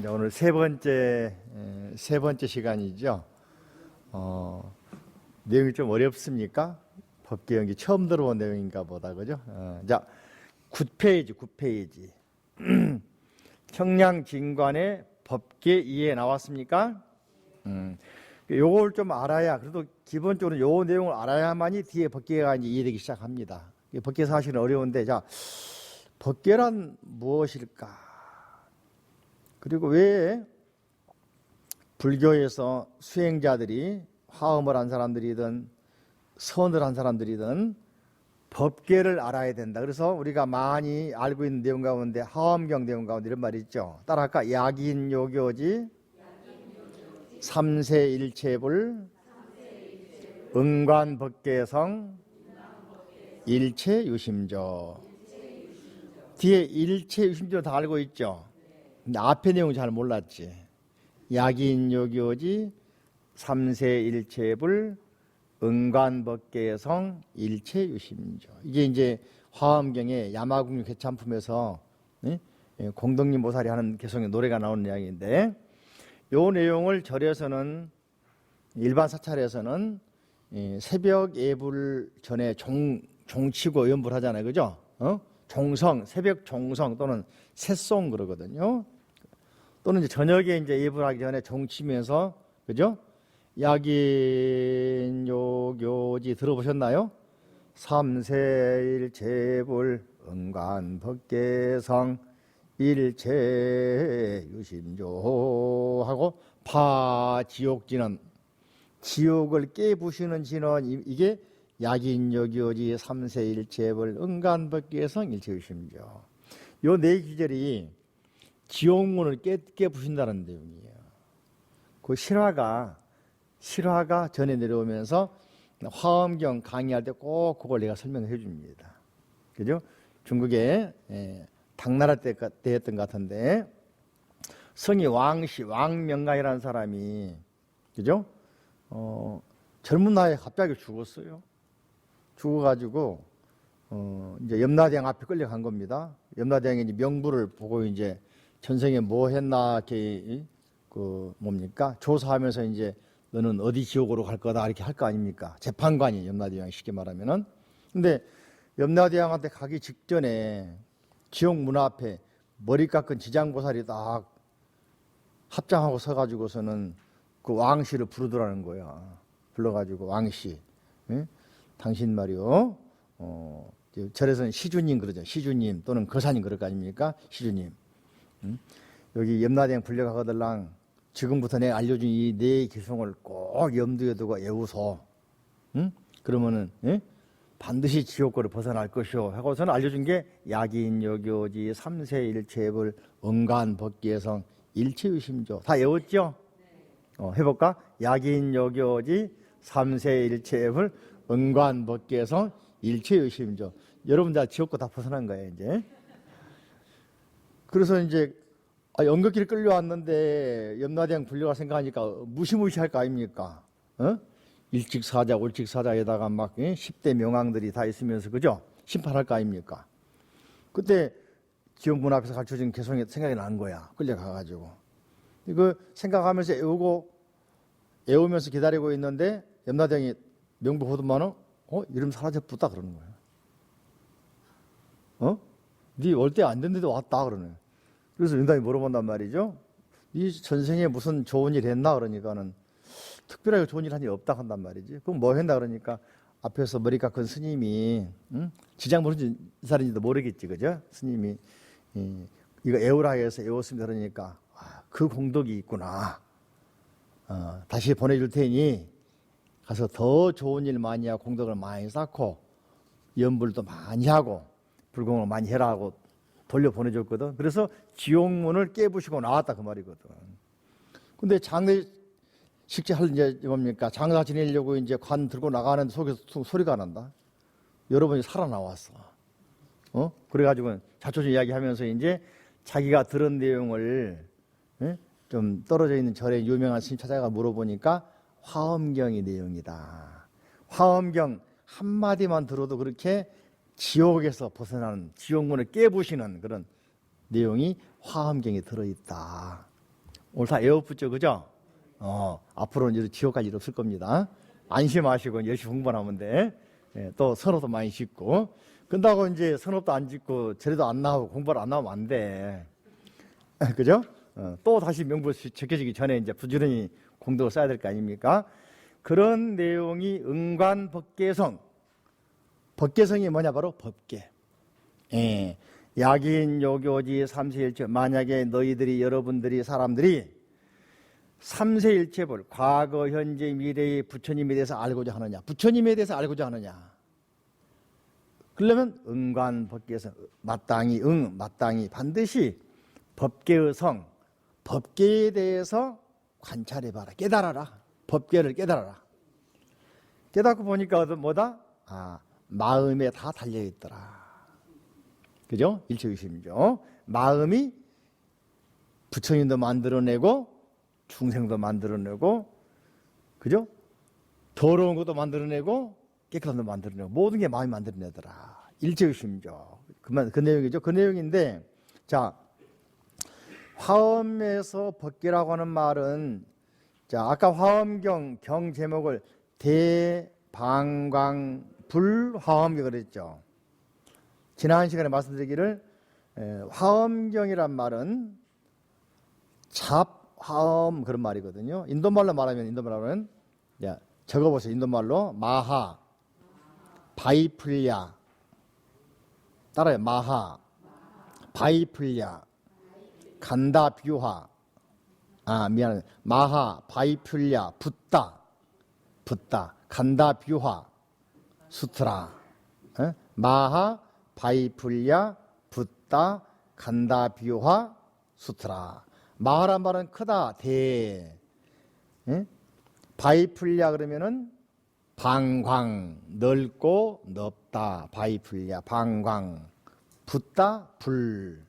이제 오늘 세 번째 시간이죠. 내용이 좀 어렵습니까? 법계연기 처음 들어본 내용인가 보다, 그죠? 자, 9페이지. 청량진관의 법계 이해 나왔습니까? 요걸 좀 알아야, 그래도 기본적으로 요 내용을 알아야만이 뒤에 법계가 이제 이해되기 시작합니다. 법계 사실은 어려운데, 자, 법계란 무엇일까? 그리고 왜 불교에서 수행자들이 화엄을 한 사람들이든 선을 한 사람들이든 법계를 알아야 된다. 그래서 우리가 많이 알고 있는 내용 가운데 화엄경 내용 가운데 이런 말이 있죠. 따라할까? 약인요교지 삼세일체불 응관법계성 일체유심조. 뒤에 일체유심조 다 알고 있죠. 근데 앞에 내용 잘 몰랐지. 약인요교지 삼세일체불 응관법계성 일체유심조. 이게 이제 화엄경의 야마국류 개참품에서 공덕님 모사리 하는 개성의 노래가 나오는 이야기인데, 요 내용을 절에서는, 일반 사찰에서는 새벽 예불 전에 종치고 연불 하잖아요, 그죠? 종성, 새벽 종성 또는 새송 그러거든요. 또는 이제 저녁에 이제 예불하기 전에 종치면서, 그죠? 약인요교지 들어보셨나요? 삼세일체불 응관법계성 일체유심조 하고, 파지옥지는, 지옥을 깨부시는 진원, 이게 약인요교지 삼세일체불 응관법계성 일체유심조. 요 네 구절이 지옥문을 깨부신다는 내용이에요. 그 실화가 전해 내려오면서 화엄경 강의할 때 꼭 그걸 내가 설명해 줍니다. 그죠? 중국에 당나라 때였던 것 같은데, 성이 왕명가이라는 사람이, 그죠? 젊은 나이에 갑자기 죽었어요. 죽어가지고 이제 염라대왕 앞에 끌려간 겁니다. 염라대왕이 이제 명부를 보고 이제 전생에 뭐 했나 이렇게 조사하면서 이제 너는 어디 지옥으로 갈 거다 이렇게 할 거 아닙니까? 재판관이 염라대왕이 쉽게 말하면은. 근데 염라대왕한테 가기 직전에 지옥 문 앞에 머리 깎은 지장보살이 딱 합장하고 서가지고서는 그 왕씨를 부르더라는 거야. 불러가지고 왕씨, 당신 말이요. 절에서는 시주님 그러죠. 시주님 또는 거사님 그럴 거 아닙니까? 시주님. 여기 염라대왕 불려가거들랑 지금부터 내가 알려준 이 네 기송을 꼭 염두에 두고 외우소. 그러면은 반드시 지옥고를 벗어날 것이오 하고서는 알려준 게 약인요교지 삼세일체불 응관법계성 일체유심조. 다 외웠죠? 해볼까? 약인요교지 삼세일체불 응관법계성 일체유심조. 여러분 다 지옥고 다 벗어난 거예요 이제. 그래서 이제 연극기를 끌려왔는데 염라대왕 불려가 생각하니까 무시무시할 거 아닙니까? 일직사자, 올직사자에다가 막 10대 명왕들이 다 있으면서, 그죠? 심판할 거 아닙니까? 그때 지옥문 앞에서 가르쳐준 개성이 생각이 난 거야. 끌려가가지고. 이거 생각하면서 애우면서 기다리고 있는데 염라대왕이 명부 보더만은 이름 사라졌다 그러는 거야. 네 올 때 안 됐는데도 왔다 그러네. 그래서 염라대왕이 물어본단 말이죠. 이 전생에 무슨 좋은 일 했나 그러니까는 특별하게 좋은 일 한 일 없다 한단 말이지. 그럼 뭐 했나 그러니까 앞에서 머리 깎은 스님이 지장 무슨 사람인지도 모르겠지, 그죠? 스님이 이거 애우라 해서 애웠습니다 그러니까 그 공덕이 있구나. 다시 보내줄 테니 가서 더 좋은 일 많이 하고 공덕을 많이 쌓고 연불도 많이 하고 불공을 많이 해라 하고 돌려 보내줬거든. 그래서 지옥문을 깨부시고 나왔다 그 말이거든. 근데 장례식제 할 이제 뭡니까? 장사 지내려고 이제 관 들고 나가는데 속에서 소리가 난다. 여러분이 살아나왔어. 그래가지고 자초지 이야기하면서 이제 자기가 들은 내용을 좀 떨어져 있는 절에 유명한 스님 찾아가 물어보니까 화엄경의 내용이다. 화엄경 한마디만 들어도 그렇게 지옥에서 벗어나는, 지옥문을 깨부시는 그런 내용이 화엄경에 들어있다. 오늘 다 에어풋죠, 그죠? 앞으로는 이제 지옥까지 없을 겁니다. 안심하시고 열심히 공부만 하면 돼. 예, 또 선업도 많이 짓고. 끝나고 이제 선업도 안 짓고 절에도 안 나오고 공부를 안 나오면 안 돼. 그죠? 또 다시 명부 적혀지기 전에 이제 부지런히 공덕을 써야 될 거 아닙니까? 그런 내용이 응관법계성. 법계성이 뭐냐? 바로 법계. 예. 약인 요교지 삼세일체. 만약에 너희들이 여러분들이 사람들이 삼세일체볼 과거 현재 미래의 부처님에 대해서 알고자 하느냐, 부처님에 대해서 알고자 하느냐, 그러려면 응관법계성, 마땅히 마땅히 반드시 법계의 성, 법계에 대해서 관찰해봐라. 깨달아라. 법계를 깨달아라. 깨닫고 보니까 뭐다? 마음에 다 달려있더라. 그죠? 일체의심이죠. 마음이 부처님도 만들어내고 중생도 만들어내고, 그죠? 더러운 것도 만들어내고 깨끗한 것도 만들어내고 모든 게 마음이 만들어내더라. 일체의심이죠. 그 내용이죠. 그 내용인데, 자, 화엄에서 법계라고 하는 말은, 자, 아까 화엄경 경 제목을 대방광불화엄경 그랬죠. 지난 시간에 말씀드리기를 화엄경이란 말은 잡화엄 그런 말이거든요. 인도말로 말하면 인도말로는, 야, 적어보세요. 인도말로 마하 바이플야, 따라요. 마하 바이플야 간다뷰하, 미안해. 마하 바이플야 붓다 간다뷰하 수트라. 마하 바이플야 붓다 간다뷰하 수트라. 마하란 말은 크다, 대. 바이플야 그러면은 방광, 넓고 넓다. 바이플야, 방광. 붓다, 불.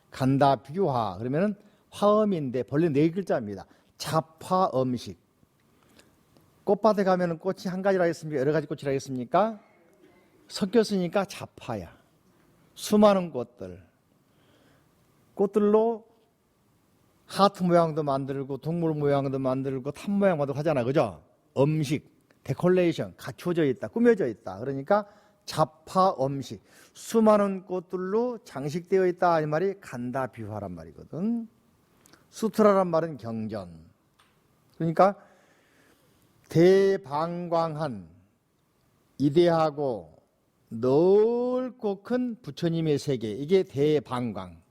간다, 비유화. 그러면은 화음인데 본래 4글자입니다. 잡화음식. 꽃밭에 가면은 꽃이 한 가지라 했습니까? 여러 가지 꽃이라 했습니까? 섞였으니까 잡화야. 수많은 꽃들로 하트 모양도 만들고 동물 모양도 만들고 탑 모양 만들고 하잖아, 그죠? 음식, 데콜레이션, 갖춰져 있다, 꾸며져 있다. 그러니까 잡화 음식, 수많은 꽃들로 장식되어 있다. 이 말이 간다비화란 말이거든. 수트라란 말은 경전. 그러니까 대방광한 이대하고 넓고 큰 부처님의 세계, 이게 대방광.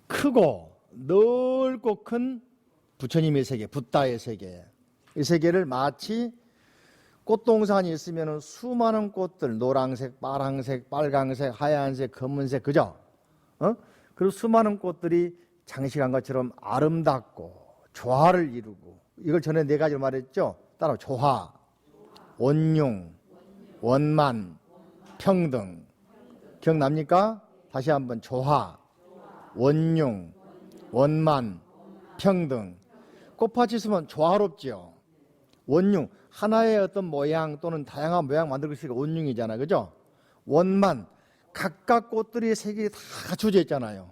크고 넓고 큰 부처님의 세계, 붓다의 세계. 이 세계를 마치 꽃동산이 있으면 수많은 꽃들, 노란색, 파란색, 빨강색, 하얀색, 검은색, 그죠? 그리고 수많은 꽃들이 장식한 것처럼 아름답고 조화를 이루고, 이걸 전에 4가지로 말했죠? 따라 조화, 원융, 원만, 평등. 기억납니까? 다시 한번 조화, 원융, 원만, 평등. 꽃밭이 있으면 조화롭지요. 원융, 하나의 어떤 모양 또는 다양한 모양 만들고 있으니까 원융이잖아요. 그죠? 원만, 각각 꽃들이 색이 다 갖춰져 있잖아요.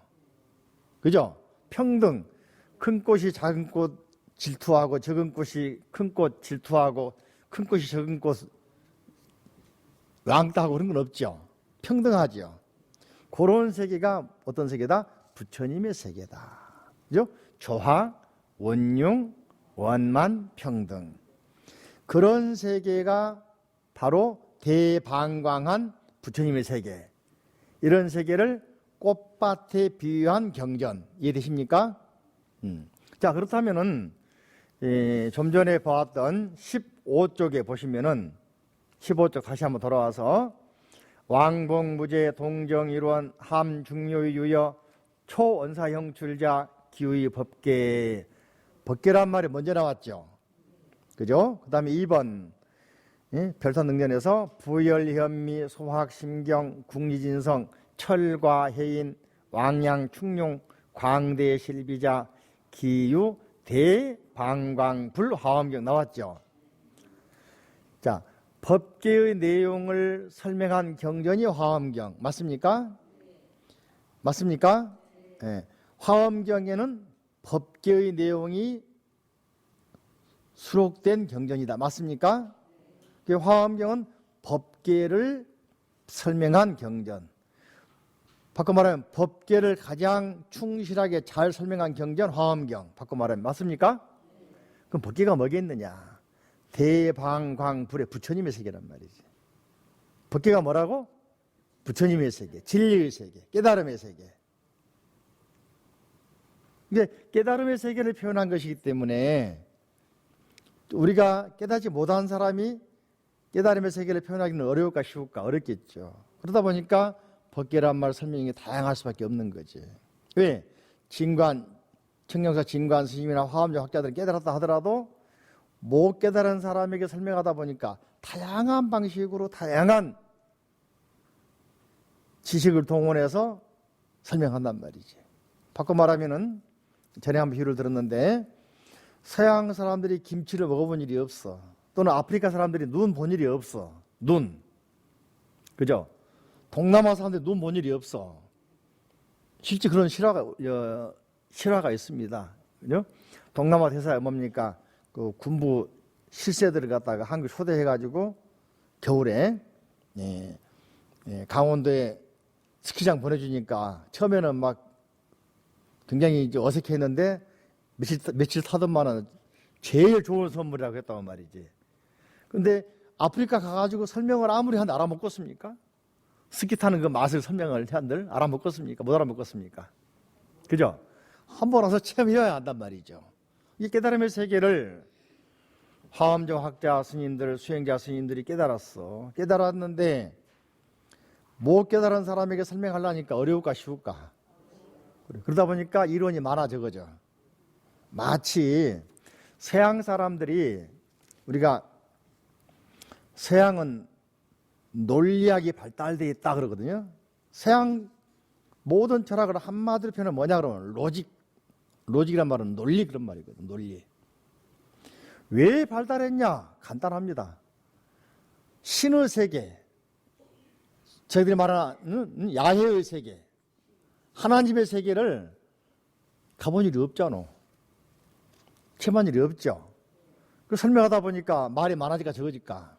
그죠? 평등, 큰 꽃이 작은 꽃 질투하고 적은 꽃이 큰 꽃 질투하고 큰 꽃이 적은 꽃 왕따하고 그런 건 없죠. 평등하죠. 그런 세계가 어떤 세계다? 부처님의 세계다. 그죠? 조화, 원융, 원만, 평등. 그런 세계가 바로 대방광한 부처님의 세계. 이런 세계를 꽃밭에 비유한 경전. 이해되십니까? 자, 그렇다면은 좀 전에 보았던 15쪽에 보시면은 15쪽 다시 한번 돌아와서 왕복무제 동정일원 함중요의 유여 초원사형출자 기의 법계. 법계란 말이 먼저 나왔죠. 그죠? 그 다음에 2번 별선능전에서 부열현미 소학심경 국리진성 철과해인 왕양충룡 광대실비자 기유 대방광불화엄경 나왔죠. 자, 법계의 내용을 설명한 경전이 화엄경 맞습니까? 맞습니까? 네. 화엄경에는 법계의 내용이 수록된 경전이다. 맞습니까? 그 화엄경은 법계를 설명한 경전. 바꿔 말하면 법계를 가장 충실하게 잘 설명한 경전 화엄경. 바꿔 말하면 맞습니까? 그럼 법계가 뭐겠느냐? 대방광불의 부처님의 세계란 말이지. 법계가 뭐라고? 부처님의 세계, 진리의 세계, 깨달음의 세계. 이게 깨달음의 세계를 표현한 것이기 때문에 우리가 깨닫지 못한 사람이 깨달음의 세계를 표현하기는 어려울까 쉬울까? 어렵겠죠. 그러다 보니까 법계란 말 설명이 다양할 수밖에 없는 거지. 왜? 청량사 진관 스님이나 화엄경 학자들은 깨달았다 하더라도 못 깨달은 사람에게 설명하다 보니까 다양한 방식으로 다양한 지식을 동원해서 설명한단 말이지. 바꿔 말하면은 전에 한 비유를 들었는데 서양 사람들이 김치를 먹어본 일이 없어. 또는 아프리카 사람들이 눈 본 일이 없어. 눈. 그죠? 동남아 사람들이 눈 본 일이 없어. 실제 그런 실화가 있습니다. 그죠? 동남아 대사에 뭡니까? 그 군부 실세들을 갖다가 한국 초대해가지고 겨울에 강원도에 스키장 보내주니까 처음에는 막 굉장히 이제 어색했는데 며칠 타던만은 제일 좋은 선물이라고 했단 말이지. 근데 아프리카 가가지고 설명을 아무리 한들 알아먹겠습니까? 스키 타는 그 맛을 설명을 한들 알아먹겠습니까? 못 알아먹겠습니까? 그죠? 한번 와서 체험해야 한단 말이죠. 이 깨달음의 세계를 화엄경 학자 스님들, 수행자 스님들이 깨달았어. 깨달았는데 못 깨달은 사람에게 설명하려니까 어려울까 쉬울까? 그러다 보니까 이론이 많아져 그죠. 마치 서양 사람들이 우리가 서양은 논리학이 발달되어 있다 그러거든요. 서양 모든 철학을 한마디로 표현하면 뭐냐 그러면 로직이란 말은 논리 그런 말이거든. 논리. 왜 발달했냐? 간단합니다. 신의 세계, 저희들이 말하는 야훼의 세계, 하나님의 세계를 가본 일이 없잖아. 체험한 일이 없죠. 그 설명하다 보니까 말이 많아질까 적어질까?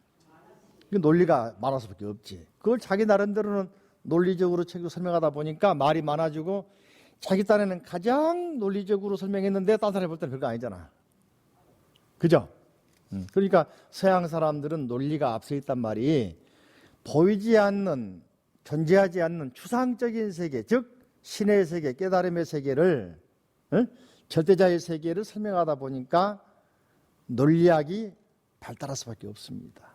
그 논리가 많아서 밖에 없지. 그걸 자기 나름대로는 논리적으로 책으로 설명하다 보니까 말이 많아지고 자기 딴에는 가장 논리적으로 설명했는데 딴 사람이 볼 때는 별거 아니잖아. 그죠? 그러니까 서양 사람들은 논리가 앞서 있단 말이 보이지 않는, 존재하지 않는 추상적인 세계, 즉 신의 세계, 깨달음의 세계를, 절대자의 세계를 설명하다 보니까 논리학이 발달할 수밖에 없습니다.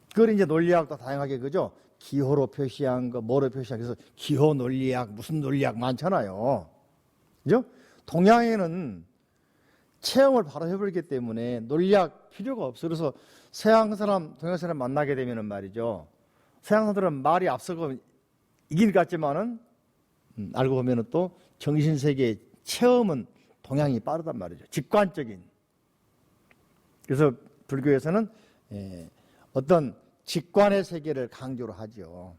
그걸 이제 논리학도 다양하게 그죠? 기호로 표시한 거, 뭐로 표시한 거, 그래서 기호 논리학, 무슨 논리학 많잖아요. 그죠? 동양에는 체험을 바로 해버리기 때문에 논리학 필요가 없어. 그래서 서양 사람, 동양 사람 만나게 되면은 말이죠. 서양 사람들은 말이 앞서고 이길 것 같지만은, 알고 보면은 또 정신세계의 체험은 동양이 빠르단 말이죠. 직관적인. 그래서 불교에서는 어떤 직관의 세계를 강조를 하죠.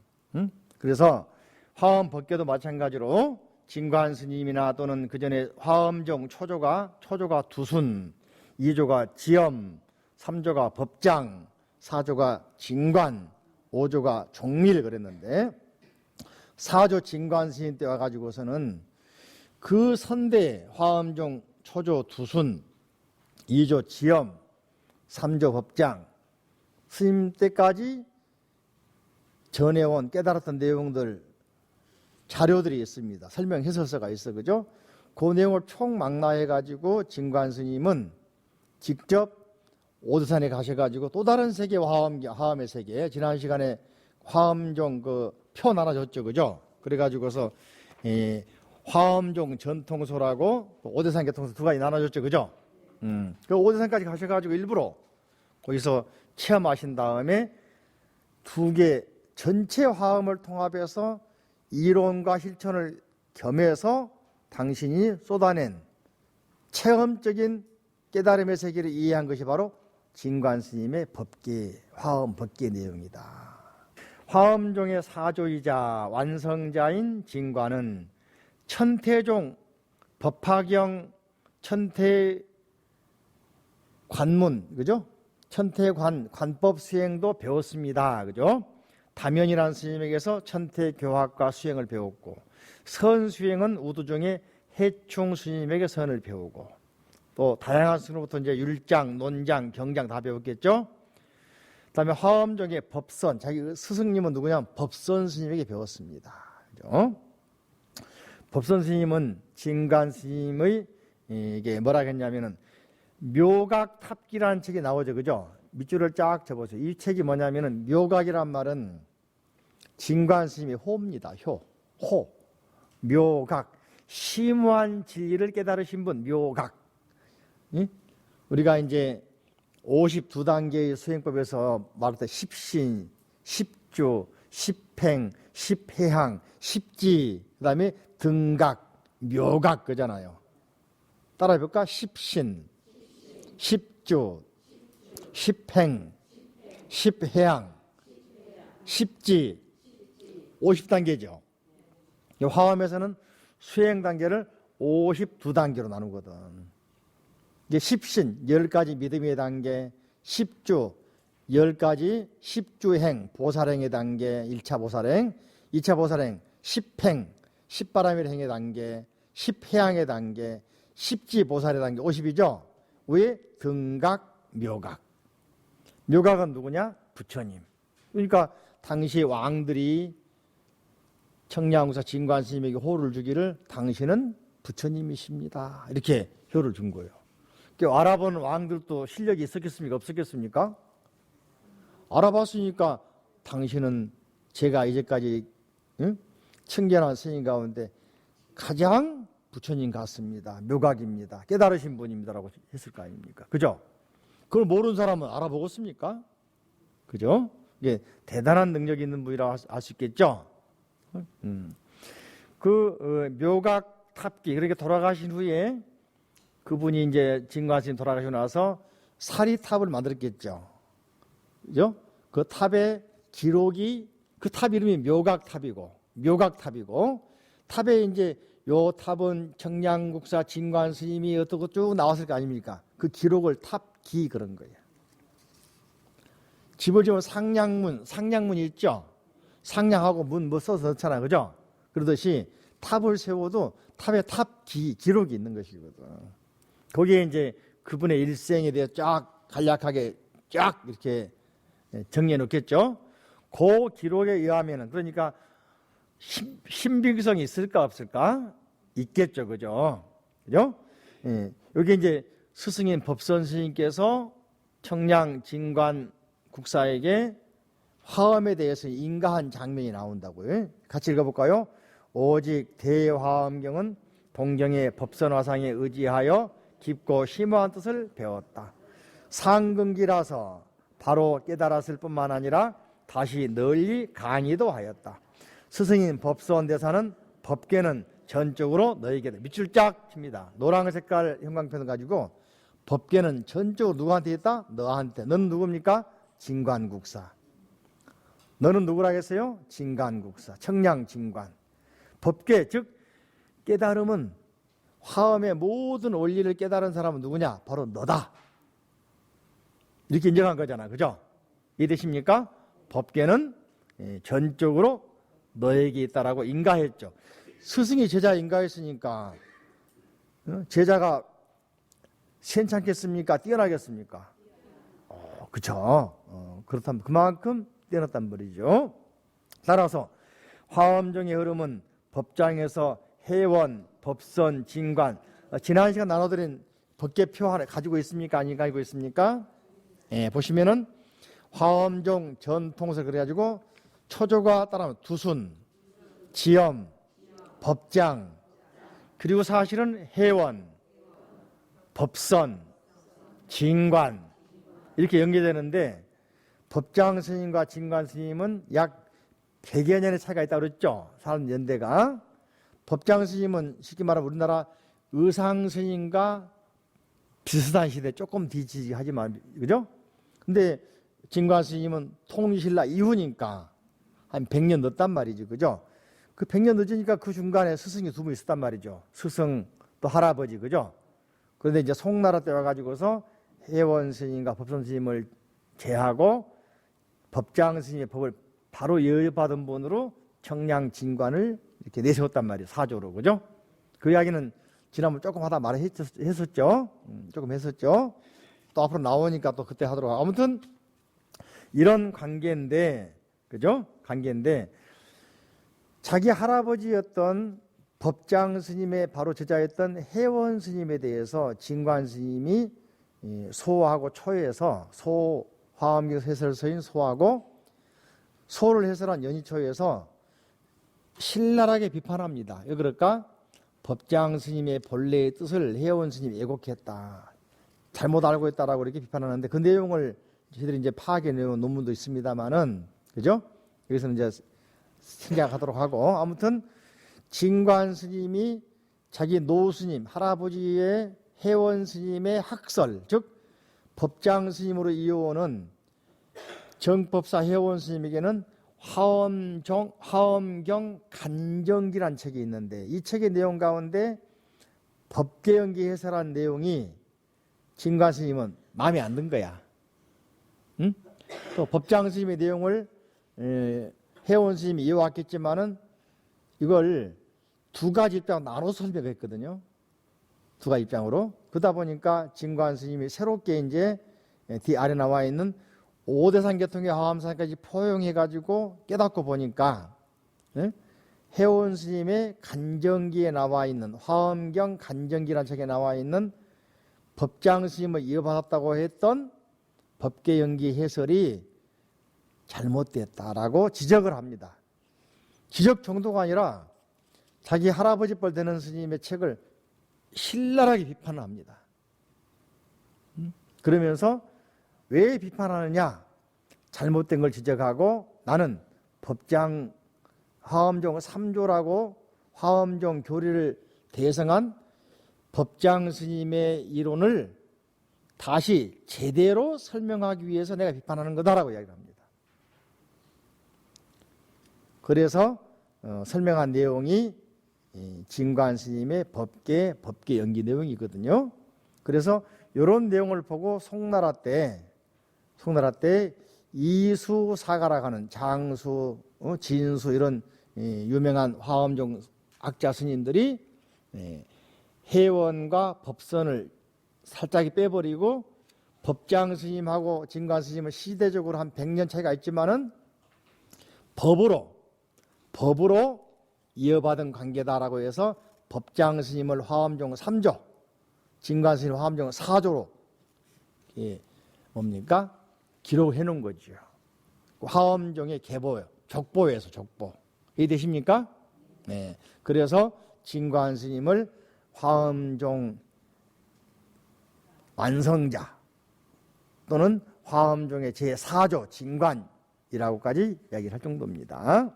그래서 화엄 법계도 마찬가지로 진관 스님이나 또는 그 전에 화엄종 초조가 두순, 2조가 지엄, 3조가 법장, 4조가 진관, 5조가 종밀 그랬는데 4조 진관 스님 때 와가지고서는 그 선대 화엄종 초조 두순, 2조 지엄, 3조 법장 스님 때까지 전해온 깨달았던 내용들 자료들이 있습니다. 설명 해설서가 있어 그죠? 그 내용을 총망라해 가지고 진관 스님은 직접 오드산에 가셔가지고 또 다른 세계 화엄의 세계 지난 시간에 화엄종 그 표 나눠줬죠 그죠? 그래가지고서 화엄종 전통소라고 오대산 개통소 두 가지 나눠줬죠 그죠? 그 오대산까지 가셔가지고 일부러 거기서 체험하신 다음에 두 개 전체 화엄을 통합해서 이론과 실천을 겸해서 당신이 쏟아낸 체험적인 깨달음의 세계를 이해한 것이 바로 진관 스님의 법계, 화엄 법계 내용이다. 화엄종의 사조이자 완성자인 진관은 천태종 법화경 천태 관문, 그죠? 천태관법 수행도 배웠습니다. 그죠? 담연이라는 스님에게서 천태교학과 수행을 배웠고, 선수행은 우두종의 해충 스님에게 선을 배우고, 또 다양한 스님으로부터 이제 율장, 논장, 경장 다 배웠겠죠? 그 다음에 화엄종의 법선, 자기 스승님은 누구냐? 법선 스님에게 배웠습니다. 그죠? 법선 스님은 진관 스님의 이게 뭐라 했냐면은 묘각탑기라는 책이 나오죠. 그죠? 밑줄을 쫙 접어보세요. 이 책이 뭐냐면은 묘각이란 말은 진관 스님의 호입니다. 호. 묘각. 심오한 진리를 깨달으신 분, 묘각. 응? 우리가 이제 52단계의 수행법에서 말할 때 십신, 십주, 십행, 십해향, 십지, 그 다음에 등각, 묘각 그잖아요. 따라해 볼까? 십신, 십주, 십행, 십해향, 십지, 50단계죠. 화엄에서는 수행 단계를 52단계로 나누거든. 이게 십신, 10가지 믿음의 단계, 십주, 10가지 십주행, 보살행의 단계, 1차 보살행, 2차 보살행, 십행, 십바람의 행의 단계, 십해양의 단계, 십지 보살의 단계, 50이죠? 왜? 등각, 묘각. 묘각은 누구냐? 부처님. 그러니까 당시 왕들이 청량무사 진관 스님에게 호를 주기를 당신은 부처님이십니다. 이렇게 효를 준 거예요. 알아본 왕들도 실력이 있었겠습니까? 없었겠습니까? 알아봤으니까 당신은 제가 이제까지 청견한 스님 가운데 가장 부처님 같습니다. 묘각입니다. 깨달으신 분입니다라고 했을 거 아닙니까? 그죠? 그걸 모르는 사람은 알아보겠습니까? 그죠? 이게 대단한 능력이 있는 분이라고 알 수 있겠죠? 묘각 탑기, 그러니까 돌아가신 후에 그분이 이제 진관스님 돌아가시고 나서 사리탑을 만들었겠죠. 그죠? 그 탑의 기록이, 그 탑 이름이 묘각탑이고, 탑에 이제 요 탑은 청량국사 진관스님이 어떻고 쭉 나왔을 거 아닙니까? 그 기록을 탑기 그런 거예요. 집을 지으면 상량문이 있죠? 상량하고 문 뭐 써서 넣잖아요. 그죠? 그러듯이 탑을 세워도 탑에 기록이 있는 것이거든. 거기에 이제 그분의 일생에 대해 쫙 간략하게 쫙 이렇게 정리해 놓겠죠. 그 기록에 의하면은, 그러니까 신빙성이 있을까 없을까? 있겠죠. 그죠? 그죠? 예. 여기 이제 스승인 법선 스님께서 청량 진관 국사에게 화엄에 대해서 인가한 장면이 나온다고요. 같이 읽어볼까요? 오직 대화엄경은 동경의 법선화상에 의지하여 깊고 심오한 뜻을 배웠다. 상근기라서 바로 깨달았을 뿐만 아니라 다시 널리 강의도 하였다. 스승인 법선대사는 법계는 전적으로 너에게, 밑줄 쫙 칩니다. 노란 색깔 형광펜을 가지고 법계는 전적으로 누구한테 있다? 너한테. 너는 누굽니까? 진관국사. 너는 누구라겠어요? 진관국사, 청량진관. 법계, 즉 깨달음은, 화엄의 모든 원리를 깨달은 사람은 누구냐? 바로 너다. 이렇게 인정한 거잖아. 그죠? 이해되십니까? 법계는 전적으로 너에게 있다라고 인가했죠. 스승이 제자 인가했으니까 제자가 괜찮겠습니까? 뛰어나겠습니까? 그렇죠. 그렇다면 그만큼 뛰어났단 말이죠. 따라서 화엄정의 흐름은 법장에서 해원, 법선, 진관, 지난 시간 나눠드린 법계표 하나 가지고 있습니까? 아니 가지고 있습니까? 보시면은 화엄종 전통서 그래가지고 초조가 따라하면 두순, 지엄, 법장, 그리고 사실은 해원, 법선, 진관 이렇게 연계되는데, 법장 스님과 진관 스님은 약 100여 년의 차이가 있다고 그랬죠. 사람 연대가. 법장 스님은 쉽게 말하면 우리나라 의상 스님과 비슷한 시대, 조금 뒤지지 하지만, 그죠? 근데 진관 스님은 통일신라 이후니까 한 100년 늦단 말이죠. 그죠? 그 100년 늦으니까 그 중간에 스승이 두 분 있었단 말이죠. 스승 또 할아버지, 그죠? 그런데 이제 송나라 때 와가지고서 혜원 스님과 법선 스님을 제하고 법장 스님의 법을 바로 이어받은 분으로 청량 진관을 이렇게 내세웠단 말이에요. 사조로. 그죠? 그 이야기는 지난번 조금 하다 했었죠. 조금 했었죠. 또 앞으로 나오니까 또 그때 하도록 하고. 아무튼 이런 관계인데, 그죠? 관계인데 자기 할아버지였던 법장 스님의 바로 제자였던 혜원 스님에 대해서 진관 스님이 소하고 초에서 화엄경 해설서인 소하고 소를 해설한 연희초에서 신랄하게 비판합니다. 왜 그럴까? 법장 스님의 본래의 뜻을 혜원 스님이 왜곡했다. 잘못 알고 있다라고 이렇게 비판하는데 그 내용을 저희들이 이제 파악해내온 논문도 있습니다만은, 그죠? 여기서는 이제 생략하도록 하고, 아무튼 진관 스님이 자기 노스님, 할아버지의 혜원 스님의 학설, 즉 법장 스님으로 이어오는 정법사 혜원 스님에게는 화엄경 간정기란 책이 있는데 이 책의 내용 가운데 법계연기 해설한 내용이 진관 스님은 마음에 안 든 거야. 응? 또 법장 스님의 내용을 혜원 스님이 이어왔겠지만은 이걸 두 가지 입장으로 나눠 설명했거든요. 두 가지 입장으로. 그러다 보니까 진관 스님이 새롭게 이제 뒤 아래 나와 있는 오대산 계통의 화엄산까지 포용해가지고 깨닫고 보니까 혜원 스님의 간정기에 나와 있는 화엄경 간정기라는 책에 나와 있는 법장 스님을 이어받았다고 했던 법계연기 해설이 잘못됐다라고 지적을 합니다. 지적 정도가 아니라 자기 할아버지 뻘 되는 스님의 책을 신랄하게 비판합니다. 그러면서 왜 비판하느냐? 잘못된 걸 지적하고 나는 법장 화엄종 3조라고 화엄종 교리를 대성한 법장 스님의 이론을 다시 제대로 설명하기 위해서 내가 비판하는 거다라고 이야기를 합니다. 그래서 설명한 내용이 진관 스님의 법계 연기 내용이거든요. 그래서 이런 내용을 보고 송나라 때 이수사가라고 하는 장수, 진수 이런 유명한 화엄종 악자 스님들이 혜원과 법선을 살짝 빼버리고 법장 스님하고 진관 스님은 시대적으로 한 100년 차이가 있지만은 법으로 이어받은 관계다라고 해서 법장 스님을 화엄종 3조, 진관 스님 화엄종 4조로 뭡니까? 기록해 놓은 거죠. 화엄종의 계보요. 족보에서 족보. 이해되십니까? 네. 그래서 진관 스님을 화엄종 완성자 또는 화엄종의 제4조 진관이라고까지 이야기를 할 정도입니다.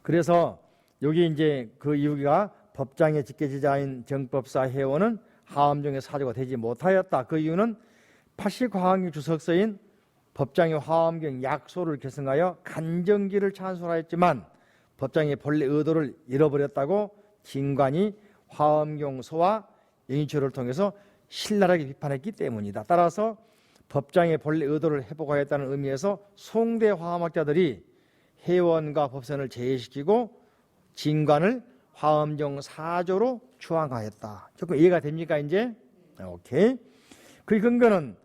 그래서 여기 이제 그 이유가 법장의 직계제자인 정법사 혜원은 화엄종의 사조가 되지 못하였다. 그 이유는 80화학류 주석서인 법장의 화엄경 약소를 계승하여 간정기를 찬송하였지만 법장의 본래 의도를 잃어버렸다고 진관이 화엄경소와 연희초를 통해서 신랄하게 비판했기 때문이다. 따라서 법장의 본래 의도를 회복하였다는 의미에서 송대 화엄학자들이 혜원과 법선을 제외시키고 진관을 화엄종 4조로 추앙하였다. 조금 이해가 됩니까 이제? 오케이. 그 근거는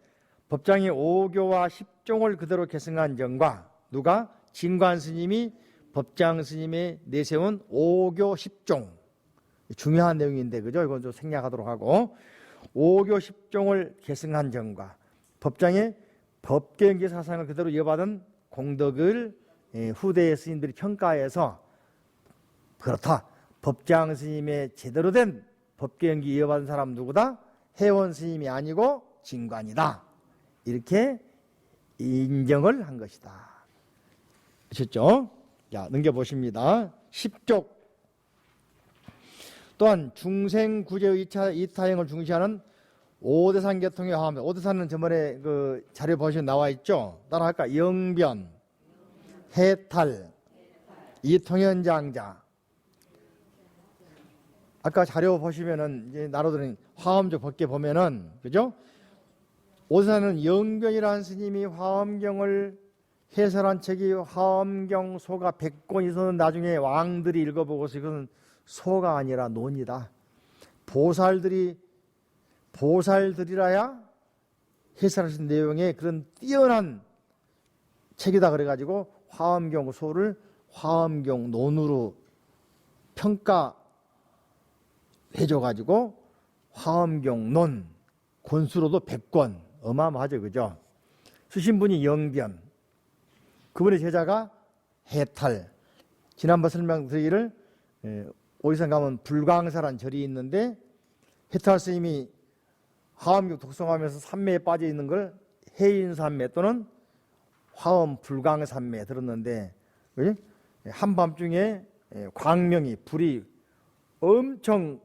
법장의 5교와 10종을 그대로 계승한 점과 누가? 진관 스님이 법장 스님의 내세운 5교 10종 중요한 내용인데 그죠? 이건 좀 생략하도록 하고 5교 10종을 계승한 점과 법장의 법계연기 사상을 그대로 이어받은 공덕을 후대의 스님들이 평가해서 그렇다. 법장 스님의 제대로 된 법계연기 이어받은 사람 누구다? 혜원 스님이 아니고 진관이다. 이렇게 인정을 한 것이다. 아셨죠? 자, 넘겨보십니다. 10쪽. 또한 중생구제의 이타행을 중시하는 오대산 계통의 화엄. 오대산은 저번에 그 자료 보시면 나와 있죠? 따라 할까? 영변, 해탈, 이통현장자, 아까 자료 보시면은 이제 나로드는 화엄적 법계 보면은 그죠? 오대사는 영변이라는 스님이 화엄경을 해설한 책이 화엄경 소가 100권 있었는 나중에 왕들이 읽어보고서 이것은 소가 아니라 논이다. 보살들이라야 해설하신 내용의 그런 뛰어난 책이다 그래가지고 화엄경 소를 화엄경 논으로 평가해줘가지고 화엄경 논 권수로도 100권 어마어마하죠, 그죠? 쓰신 분이 영변, 그분의 제자가 해탈. 지난번 설명드리기를 오리산 가면 불광사란 절이 있는데 해탈 스님이 화엄경 독송하면서 산매에 빠져 있는 걸 해인산매 또는 화엄 불광산매에 들었는데 한밤중에 광명이 불이 엄청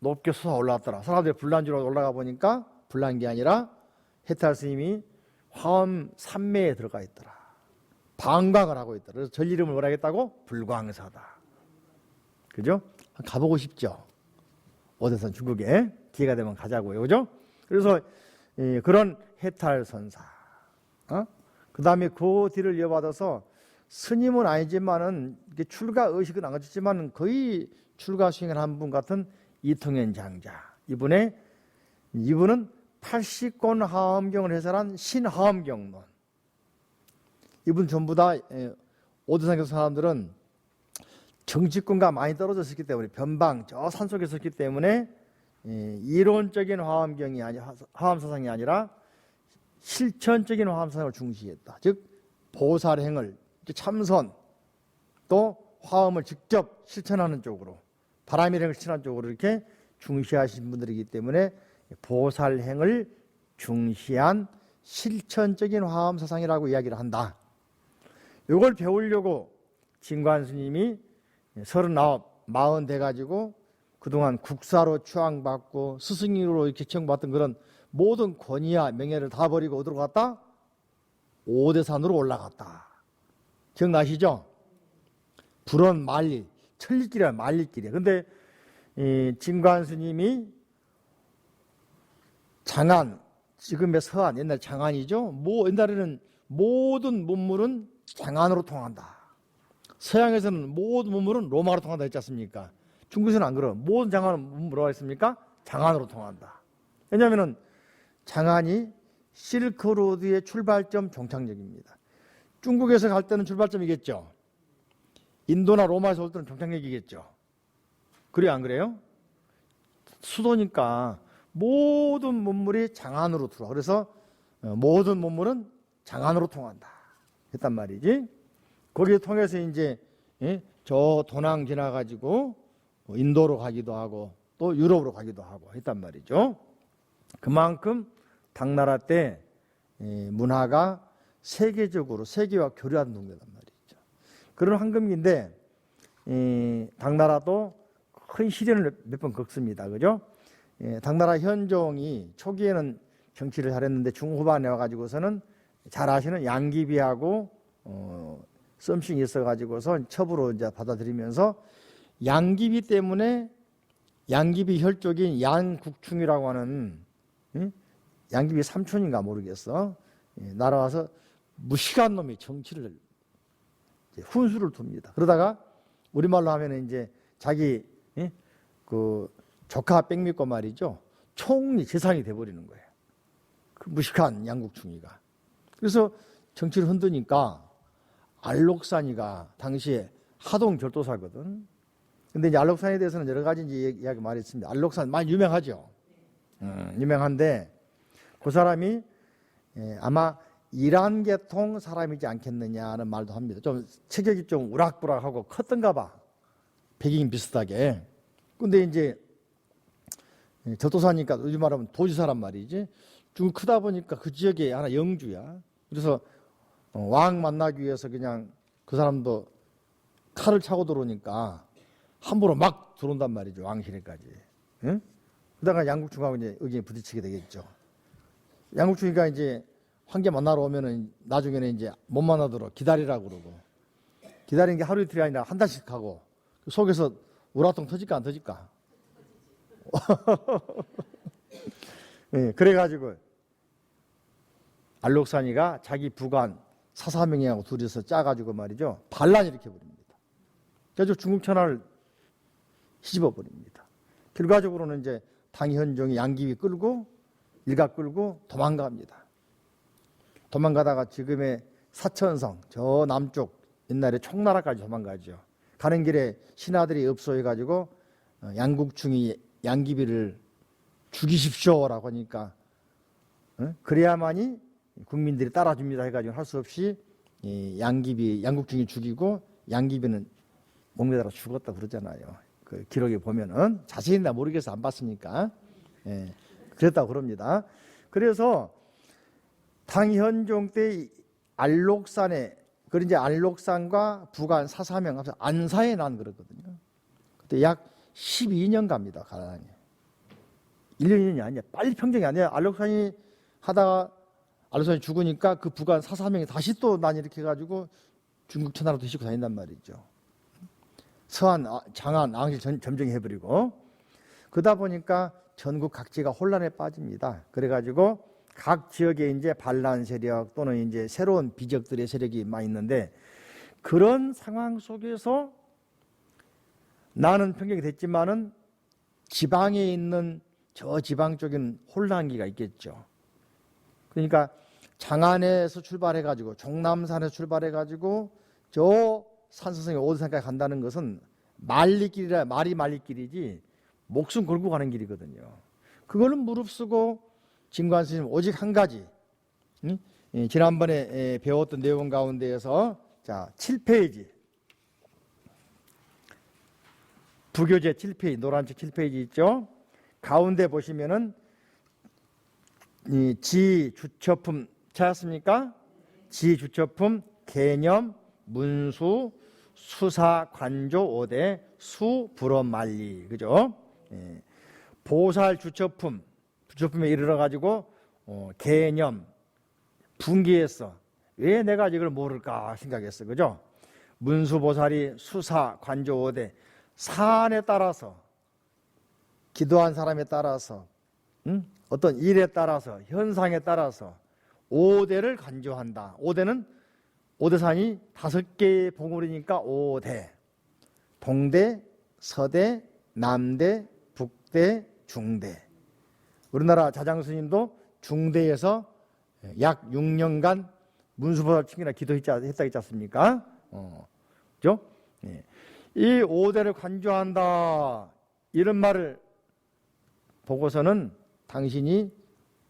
높게 솟아 올라왔더라. 사람들이 불난 줄 올라가 보니까 불난 게 아니라 해탈 스님이 화엄 산매에 들어가 있더라. 방광을 하고 있더라. 그래서 절 이름을 뭐라 했다고? 불광사다. 그죠? 가보고 싶죠? 오대산 중국에 기회가 되면 가자고요. 그죠? 그래서 그런 해탈 선사, 그 다음에 그 뒤를 이어받아서 스님은 아니지만은 출가 의식은 안 가졌지만 거의 출가 수행을 한 분 같은 이통현 장자. 이분은 80권 화엄경을 해설한 신화엄경론. 이분 전부 다 오대산교 사람들은 정치권과 많이 떨어져 있었기 때문에 변방 저 산속에 있었기 때문에 이론적인 화엄경이 화엄사상이 아니라 실천적인 화엄사상을 중시했다. 즉 보살행을 참선 또 화엄을 직접 실천하는 쪽으로 바람일행을 실천하는 쪽으로 이렇게 중시하신 분들이기 때문에 보살행을 중시한 실천적인 화엄사상이라고 이야기를 한다. 이걸 배우려고 진관 스님이 39, 40 돼가지고 그동안 국사로 추앙받고 스승으로 이렇게 청받던 그런 모든 권위와 명예를 다 버리고 어디로 갔다? 오대산으로 올라갔다. 기억나시죠? 불원 말리, 천리길이야 말리길이야. 근데 진관 스님이 장안, 지금의 서안, 옛날 장안이죠. 옛날에는 모든 문물은 장안으로 통한다. 서양에서는 모든 문물은 로마로 통한다 했지 않습니까? 중국에서는 안 그래요. 모든 장안은 뭐라고 했습니까? 장안으로 통한다. 왜냐하면 장안이 실크로드의 출발점 종착역입니다. 중국에서 갈 때는 출발점이겠죠. 인도나 로마에서 올 때는 종착역이겠죠. 그래요, 안 그래요? 수도니까 모든 문물이 장안으로 들어와. 그래서 모든 문물은 장안으로 통한다 했단 말이지. 거기에 통해서 이제 저 도낭 지나가지고 인도로 가기도 하고 또 유럽으로 가기도 하고 했단 말이죠. 그만큼 당나라 때 문화가 세계적으로 세계와 교류하는 동네란 말이죠. 그런 황금기인데 당나라도 큰 시련을 몇 번 겪습니다. 그죠? 당나라 현종이 초기에는 정치를 잘했는데 중후반에 와가지고서는 잘 아시는 양귀비하고 썸씽이 있어가지고서 첩으로 이제 받아들이면서 양귀비 때문에 양귀비 혈족인 양국충이라고 하는 양귀비 삼촌인가 모르겠어. 날아와서 무식한 놈이 정치를 훈수를 둡니다. 그러다가 우리말로 하면 이제 자기 그 조카 빽미고 말이죠. 총리 재상이 돼버리는 거예요. 그 무식한 양국충이가. 그래서 정치를 흔드니까 알록산이가 당시에 하동 절도사거든. 근데 이제 알록산에 대해서는 여러 가지 이제 이야기 많이 했습니다. 알록산 많이 유명하죠. 유명한데 그 사람이 아마 이란 계통 사람이지 않겠느냐는 말도 합니다. 좀 체격이 좀 우락부락하고 컸던가 봐. 백인 비슷하게. 근데 이제 절도사니까 요즘 말하면 도지사란 말이지. 좀 크다 보니까 그 지역에 하나 영주야. 그래서 왕 만나기 위해서 그냥 그 사람도 칼을 차고 들어오니까 함부로 막 들어온단 말이죠. 왕실에까지. 응? 그러다가 양국충하고 이제 의견이 부딪히게 되겠죠. 양국충이가 이제 황제 만나러 오면은 나중에는 이제 못 만나도록 기다리라고 그러고, 기다리는 게 하루 이틀이 아니라 한 달씩 하고, 그 속에서 우라통 터질까 안 터질까? 예, 그래가지고 알록산이가 자기 부관 사사명이하고 둘이서 짜가지고 말이죠, 반란을 일으켜버립니다. 그래서 중국 천하를 뒤집어 버립니다. 결과적으로는 이제 당현종이 양귀비 끌고 일가 끌고 도망갑니다. 도망가다가 지금의 사천성 저 남쪽 옛날에 총나라까지 도망가죠. 가는 길에 신하들이 읍소해가지고 양국충이 양귀비를 죽이십시오라고 하니까 그래야만이 국민들이 따라줍니다 해가지고 할 수 없이 양국충이 죽이고 양귀비는 목매달아 죽었다 그러잖아요. 그 기록에 보면은 자세히는 나 모르겠어, 안 봤으니까. 예, 그랬다고 그럽니다. 그래서 당현종 때 알록산에, 그 이제 알록산과 부관 사사명 합쳐 안사에 난 그러거든요. 그때 약 12년 갑니다, 가난이. 1년, 2년이 아니야. 빨리 평정이 아니야. 알록산이 하다가 알록산이 죽으니까 그 부관 사사명이 다시 또 난 이렇게 해가지고 중국 천하로 드시고 다닌단 말이죠. 서한, 장안, 앙실 점령해버리고. 그러다 보니까 전국 각지가 혼란에 빠집니다. 그래가지고 각 지역에 이제 반란 세력 또는 이제 새로운 비적들의 세력이 많이 있는데, 그런 상황 속에서 나는 평정이 됐지만은 지방에 있는 저 지방 쪽에는 혼란기가 있겠죠. 그러니까 장안에서 출발해가지고 종남산에서 출발해가지고 저 산서성의 오대산까지 간다는 것은 말리길이라, 말이 말리길이지 목숨 걸고 가는 길이거든요. 그거는 무릅쓰고 진관 스님 오직 한 가지, 지난번에 배웠던 내용 가운데에서 자 7페이지 부교재 7페이지 노란 책 7페이지 있죠. 가운데 보시면은 이 지주처품 찾았습니까? 지주처품 개념 문수 수사 관조 5대 수 불어 말리, 그죠? 예. 보살 주처품, 주처품에 이르러 가지고 개념 분기했어. 왜 내가 이걸 모를까 생각했어, 그죠? 문수 보살이 수사 관조 5대 사안에 따라서, 기도한 사람에 따라서, 어떤 일에 따라서, 현상에 따라서 5대를 간조한다. 5대는 오대산이 5개의 봉우리니까 5대. 동대, 서대, 남대, 북대, 중대. 우리나라 자장스님도 중대에서 약 6년간 문수보살 친구나 기도했다 했지 않습니까? 그죠? 예. 이 5대를 간주한다, 이런 말을 보고서는 당신이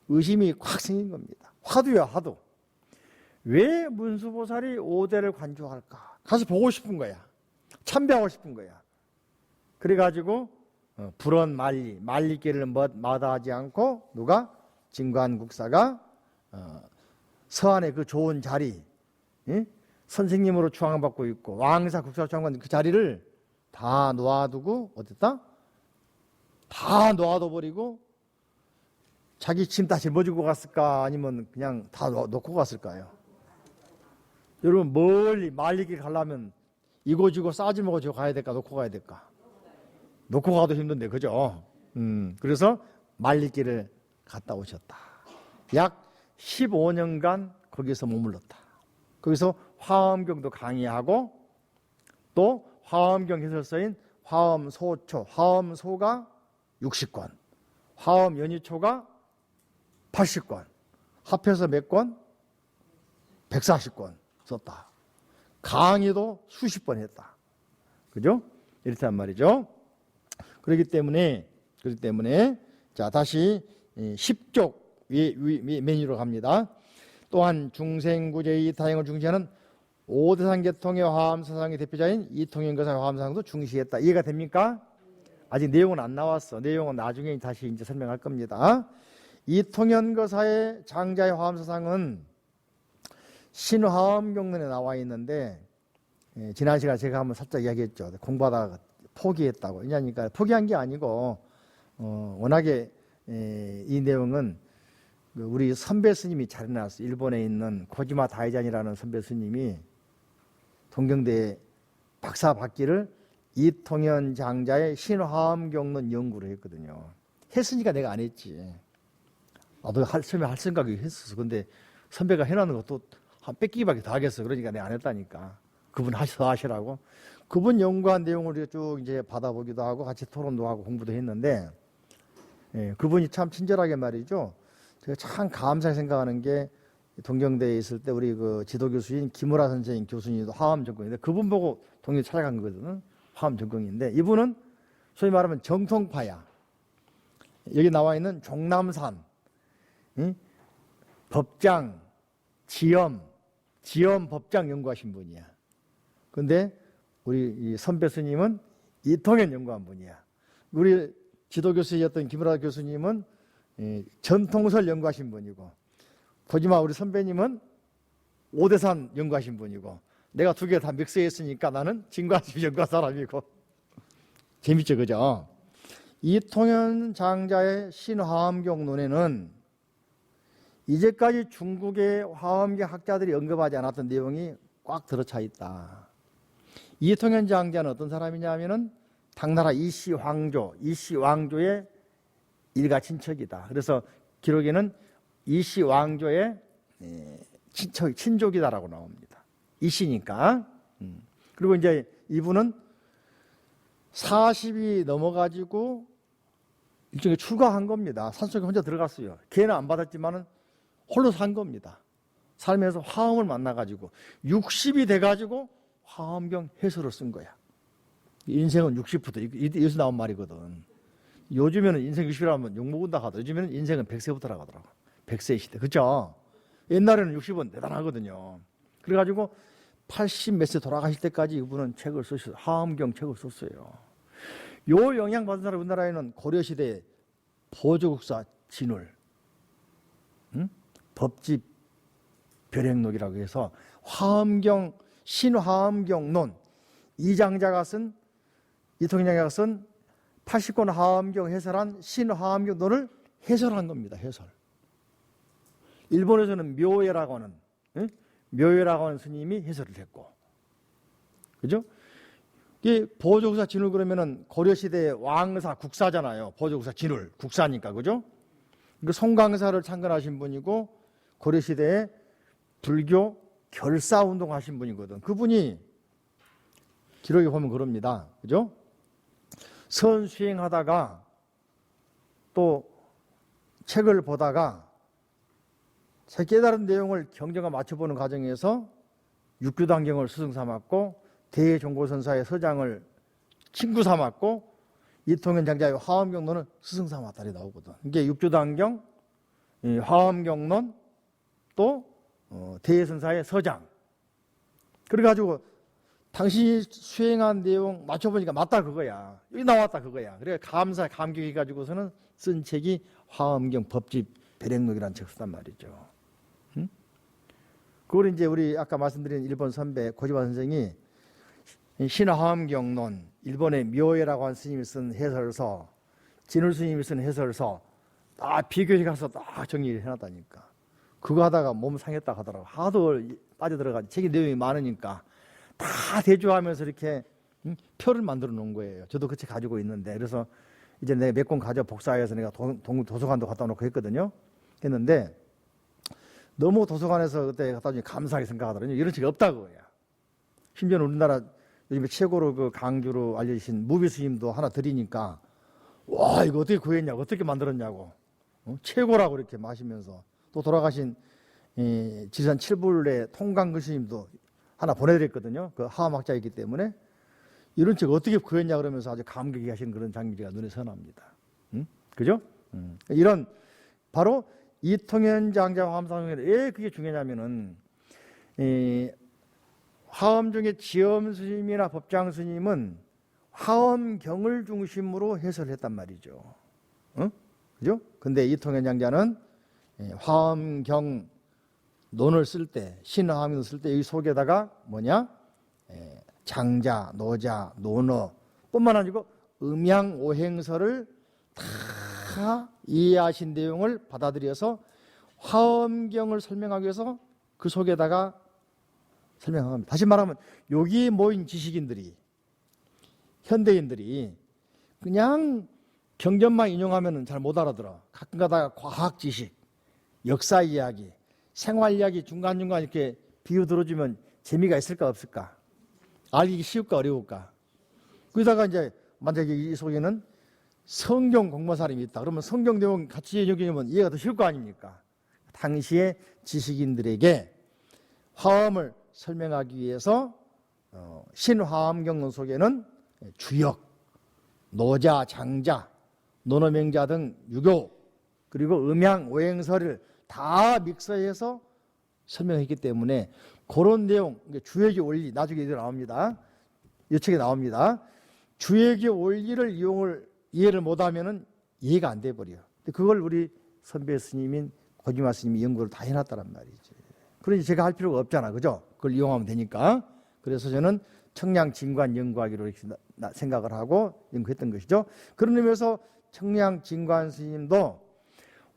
의심이 확 생긴 겁니다. 화두야, 화두. 왜 문수보살이 5대를 관주할까? 가서 보고 싶은 거야. 참배하고 싶은 거야. 그래가지고 불언 말리길을 마다하지 않고 누가? 진관국사가 서안의 그 좋은 자리, 선생님으로 추앙받고 있고 왕사 국사로 추앙받는 그 자리를 다 놓아두고 어땠다? 다 놓아둬 버리고 자기 짐 다 짊어지고 갔을까? 아니면 그냥 다 놓고 갔을까요? 여러분, 멀리 말리길 가려면 이고지고 싸지 먹어 저 가야 될까? 놓고 가야 될까? 놓고 가도 힘든데, 그죠? 그래서 말리길을 갔다 오셨다. 약 15년간 거기서 머물렀다. 거기서 화엄경도 강의하고 또 화엄경 해설서인 화엄소초, 화엄소가 60권, 화엄연의초가 80권, 합해서 몇 권? 140권 썼다. 강의도 수십 번 했다. 그죠? 이렇단 말이죠. 그렇기 때문에 자, 다시 10쪽 메뉴로 갑니다. 또한 중생구제의 다행을 중시하는 오대산 계통의 화엄사상의 대표자인 이통현거사의 화엄사상도 중시했다. 이해가 됩니까? 아직 내용은 안 나왔어. 내용은 나중에 다시 이제 설명할 겁니다. 이통현거사의 장자의 화엄사상은 신화엄경론에 나와 있는데, 지난 시간에 제가 한번 살짝 이야기했죠. 공부하다가 포기했다고. 왜냐니까 포기한 게 아니고 워낙에 이 내용은 우리 선배 스님이 잘 해놨어요. 일본에 있는 고지마 다이잔이라는 선배 스님이 동경대 박사 받기를 이통현 장자의 신화엄경론 연구를 했거든요. 했으니까 내가 안 했지. 나도 처음에 할 생각이 했었어. 근데 선배가 해놓는 것도 한 뺏기기밖에 더 하겠어. 그러니까 내가 안 했다니까. 그분 하시라고. 그분 연구한 내용을 우리가 쭉 이제 받아보기도 하고 같이 토론도 하고 공부도 했는데, 예, 그분이 참 친절하게 말이죠. 제가 참 감사히 생각하는 게 동경대에 있을 때 우리 그 지도 교수인 김우라 선생님 교수님도 화엄 전공인데 그분 보고 동경 찾아간 거거든요. 화엄 전공인데 이분은 소위 말하면 정통파야. 여기 나와 있는 종남산, 법장, 지엄 법장 연구하신 분이야. 근데 우리 이 선배 스님은 이통현 연구한 분이야. 우리 지도 교수였던 김우라 교수님은 전통설 연구하신 분이고, 보지마 우리 선배님은 오대산 연구하신 분이고, 내가 두 개 다 믹스했으니까 나는 진과집 연구한 사람이고. 재밌죠, 그죠? 이통현 장자의 신화엄경론에는 이제까지 중국의 화엄경 학자들이 언급하지 않았던 내용이 꽉 들어차 있다. 이통현 장자는 어떤 사람이냐면은 당나라 이씨 왕조의 일가 친척이다. 그래서 기록에는 이씨 왕조의 친족이다라고 나옵니다. 이씨니까. 그리고 이제 이분은 40이 넘어가지고 일종의 출가한 겁니다. 산속에 혼자 들어갔어요. 걔는 안 받았지만은 홀로 산 겁니다. 살면서 화엄을 만나가지고 60이 돼가지고 화엄경 해설을 쓴 거야. 인생은 60부터 여기서 나온 말이거든. 요즘에는 인생 60이라면 욕먹은다 하더라고. 요즘에는 인생은 100세부터라고 하더라고. 100세 시대. 그렇죠? 옛날에는 60은 대단하거든요. 그래가지고 80 몇 세 돌아가실 때까지 이분은 책을 쓰셨어요. 화엄경 책을 썼어요. 요 영향 받은 사람 우리나라에는 고려시대 보조국사 진울, 법집 별행록이라고 해서 화엄경 신화엄경론 이장자가 쓴 이통현 장자가 쓴 80권 화엄경 해설한 신화엄경론을 해설한 겁니다. 해설. 일본에서는 묘예라고 하는 스님이 해설을 했고, 그죠? 이 보조국사 진울 그러면은 고려시대 왕사 국사잖아요. 보조국사 진울 국사니까, 그죠? 그 송강사를 창건하신 분이고 고려시대에 불교 결사운동 하신 분이거든. 그분이 기록에 보면 그럽니다. 그죠? 선수행하다가 또 책을 보다가 제 깨달은 내용을 경전과 맞춰보는 과정에서 육교단경을 스승 삼았고 대종고선사의 서장을 친구 삼았고 이통현 장자의 화엄경론을 스승 삼았다리 나오거든. 이게 육교단경, 화엄경론, 또 대선사의 서장. 그래가지고 당신이 수행한 내용 맞춰보니까 맞다 그거야. 여기 나왔다 그거야. 그래 감격해가지고서는 쓴 책이 화엄경 법집 별행록이라는 책을 썼단 말이죠. 그걸 이제 우리 아까 말씀드린 일본 선배 고지마 선생이 신화화엄경론, 일본의 묘예라고 하는 스님이 쓴 해설서, 진울 스님이 쓴 해설서 다 비교해 가서 다 정리를 해놨다니까. 그거 하다가 몸 상했다 하더라고. 하도 빠져들어가지고 책이 내용이 많으니까 다 대조하면서 이렇게 표를 만들어 놓은 거예요. 저도 그 책 가지고 있는데, 그래서 이제 내가 몇 권 가져 복사해서 내가 도서관도 갖다 놓고 했거든요. 했는데 너무 도서관에서 그때 갖다 주니 감사하게 생각하더라고요. 이런 책이 없다고요. 심지어는 우리나라 요즘에 최고로 그 강주로 알려주신 무비 스님도 하나 드리니까 와 이거 어떻게 구했냐고, 어떻게 만들었냐고, 최고라고 이렇게 마시면서, 또 돌아가신 지산 7불의 통강근 스님도 하나 보내드렸거든요. 그 하암학자이기 때문에 이런 책 어떻게 구했냐 그러면서 아주 감격해 하신 그런 장면이 눈에 선합니다. 그죠? 이런 바로 이통현 장자 화엄상에 왜 그게 중요하냐면은 화엄 중에 지엄 스님이나 법장 스님은 화엄경을 중심으로 해설했단 말이죠. 그죠? 근데 이통현 장자는 화엄경 논을 쓸 때, 신화화엄을 쓸 때 여기 속에다가 뭐냐? 장자, 노자, 논어 뿐만 아니고 음양오행설을 다 이해하신 내용을 받아들여서 화엄경을 설명하기 위해서 그 속에다가 설명합니다. 다시 말하면 여기에 모인 지식인들이 현대인들이 그냥 경전만 인용하면 잘 못 알아들어. 가끔 가다가 과학 지식, 역사 이야기, 생활 이야기 중간중간 이렇게 비유 들어주면 재미가 있을까 없을까? 알기 쉬울까 어려울까? 그러다가 이제 만약에 이 속에는 성경 공부한 사람이 있다. 그러면 성경 내용 같이 적용하면 이해가 더 쉬울 거 아닙니까? 당시의 지식인들에게 화엄을 설명하기 위해서 신화엄경론 속에는 주역, 노자, 장자, 논어명자 등 유교 그리고 음양, 오행설을 다 믹서해서 설명했기 때문에 그런 내용, 주역의 원리 나중에 나옵니다. 이 책에 나옵니다. 주역의 원리를 이해를 못하면은 이해가 안 돼 버려. 그걸 우리 선배 스님인 고지마 스님이 연구를 다 해놨다란 말이지. 그러니 제가 할 필요가 없잖아, 그죠? 그걸 이용하면 되니까. 그래서 저는 청량진관 연구하기로 이렇게 생각을 하고 연구했던 것이죠. 그런 의미에서 청량진관 스님도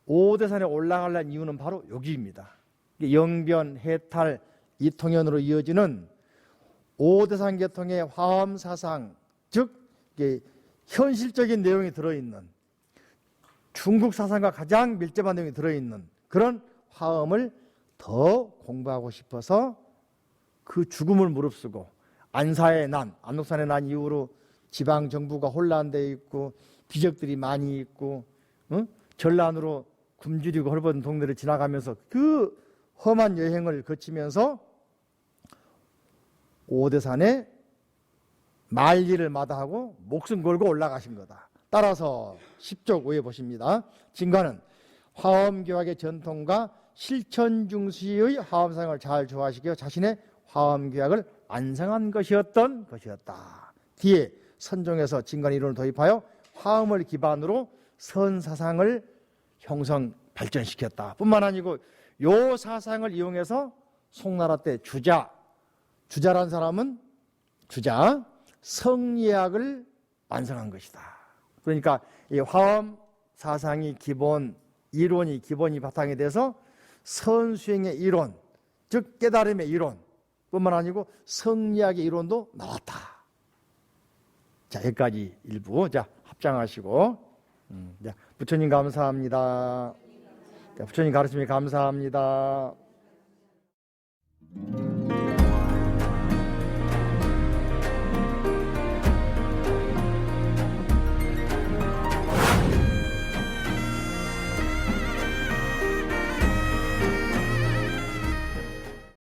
오대산에 올라가려는 이유는 바로 여기입니다. 영변, 해탈, 이통현으로 이어지는 오대산 계통의 화엄 사상, 즉 현실적인 내용이 들어있는 중국 사상과 가장 밀접한 내용이 들어있는 그런 화엄을 더 공부하고 싶어서 그 죽음을 무릅쓰고 안사의 난, 안록산의 난 이후로 지방 정부가 혼란되어 있고 비적들이 많이 있고 전란으로 굶주리고 헐벗은 동네를 지나가면서 그 험한 여행을 거치면서 오대산에 만리를 마다하고 목숨 걸고 올라가신 거다. 따라서 10쪽 5에 보십니다. 진관은 화엄교학의 전통과 실천 중시의 화엄상을 잘 조화시켜 자신의 화엄교학을 완성한 것이었던 것이었다. 뒤에 선종에서 진관 이론을 도입하여 화엄을 기반으로 선사상을 형성 발전시켰다. 뿐만 아니고 요 사상을 이용해서 송나라 때 주자란 사람은 성리학을 완성한 것이다. 그러니까 이 화엄 사상이 이론이 바탕이 돼서 선수행의 이론, 즉 깨달음의 이론 뿐만 아니고 성리학의 이론도 나왔다. 자, 여기까지 일부. 자, 합장하시고. 자, 부처님 감사합니다. 자, 부처님 가르침에 감사합니다.